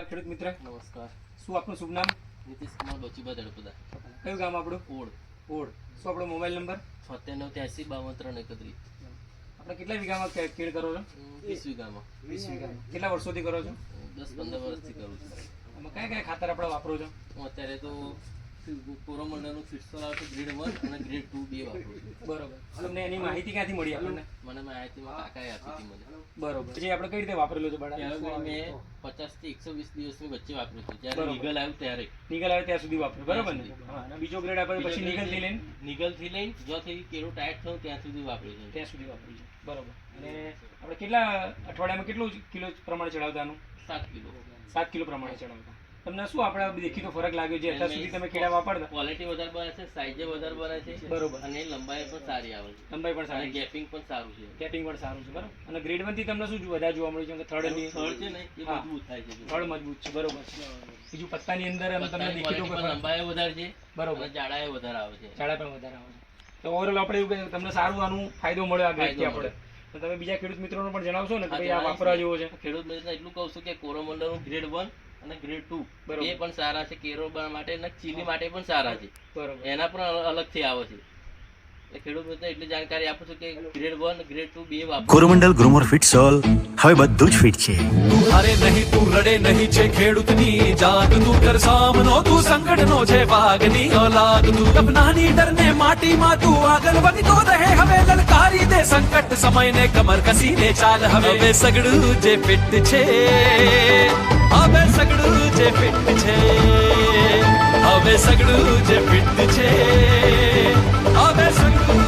નમસ્કાર ખેડૂત મિત્ર. નમસ્કાર. શું આપનું શુભ નામ? નીતિશ કુમાર બચુભા ધડપદા. કયું ગામ આપણું? ઓડ. ઓડ. શું આપણો મોબાઈલ નંબર? 978352 આપણે કેટલા વીઘામાં ખેડ કરો છો? 20 વીઘામાં. 20 વીઘામાં. કેટલા વર્ષોથી કરો છો? 10-15 વર્ષથી કરું છું. આમાં કયા કયા ખાતર આપણે વાપરો છો? હું અત્યારે તો કોરોમંડળનું ફિટ્સોલ આવે છે ગ્રેડ 1 અને ગ્રેડ 2 બે વાપરું છું. બરોબર. તમને એની માહિતી ક્યાંથી મળી આપણને? મને માહિતીમાં કાકાએ આપી હતી મને. બરોબર. પછી આપણે કઈ રીતે વાપરેલું છે બડા? ત્યારે મેં 50 થી 120 દિવસની વચ્ચે વાપર્યું હતું. જ્યારે નીગલ આવ્યું ત્યારે. નિગલ આવે ત્યાં સુધી વાપર્યું, બરોબર ને? હા. અને બીજો ગ્રેડ આપણે પછી નિગલથી લઈને નીગલથી લઈને જ્યાંથી કેળું ટાઈટ થયું ત્યાં સુધી વાપર્યું છે. ત્યાં સુધી વાપર્યું છે. બરોબર. અને આપણે કેટલા અઠવાડિયામાં કેટલું કિલો પ્રમાણે ચડાવતાનું? 7 કિલો. 7 કિલો પ્રમાણે ચડાવતા. તમને શું આપણે દેખીતો ફરક લાગ્યો છે અત્યાર સુધી તમે કેળા વાપરતા? ક્વોલિટી વધારે બને છે, સાઈઝે વધારે બને છે. બરોબર. અને લંબાઈ પણ સારી આવે છે. લંબાઈ પણ અને સારી, ગેપિંગ પણ સારું છે. કેપિંગ પણ સારું છે, બરોબર. અને ગ્રેડ 1 થી તમને શું વધારે જોવા મળ્યું છે? થર્ડ ની થડ છે ને એ મજબૂત થાય છે. થર્ડ મજબૂત છે, બરોબર છે. બીજું પત્તાની અંદર તમને પત્તાની દેખીતો quality પણ લંબાઈ વધારે છે, બરોબર, અને જાડાઈ વધારે આવે છે. જાડા પણ વધારે આવે છે. તો ઓવરઓલ આપણે એવું કે તમને સારું આનું ફાયદો મળ્યો આ ગ્રેડથી આપણે. તો તમે બીજા ખેડૂત મિત્રોને પણ જણાવશો ને કે ભાઈ આ વાપરવા જેવો છે? ખેડૂત મિત્રોને એટલું કહું છું કે કોરોમંડળનું ગ્રેડ 1 અને ગ્રેડ 2 બરોબર. એ પણ સારા છે. કેરોળ માટે અને ચીલી માટે પણ સારા છે. બરોબર. એના પણ અલગથી આવે છે. એટલે ખેડૂત મિત્રોને એટલી જાણકારી આપું છું કે ગ્રેડ 1 ગ્રેડ 2 બે વાપરો. કોરોમંડલ ગ્રોમર ફિટસોલ હવે બધું જ ફિટ છે. તું હારે નહીં, તું રડે નહીં છે ખેડૂતની જાગ. તું કર સામનો, તું સંકટનો છે વાઘની ઓલાદ. તું સપનાની ડરને માટીમાં તું આગળ વધતો રહે. હવે લલકારી દે સંકટ સમયને, કમર કસીને ચાલ. હવે સગડું જે ફિટ છે, હવે સગડું જે ફિટ છે, હવે સગડું જે ફિટ છે, હવે સગડું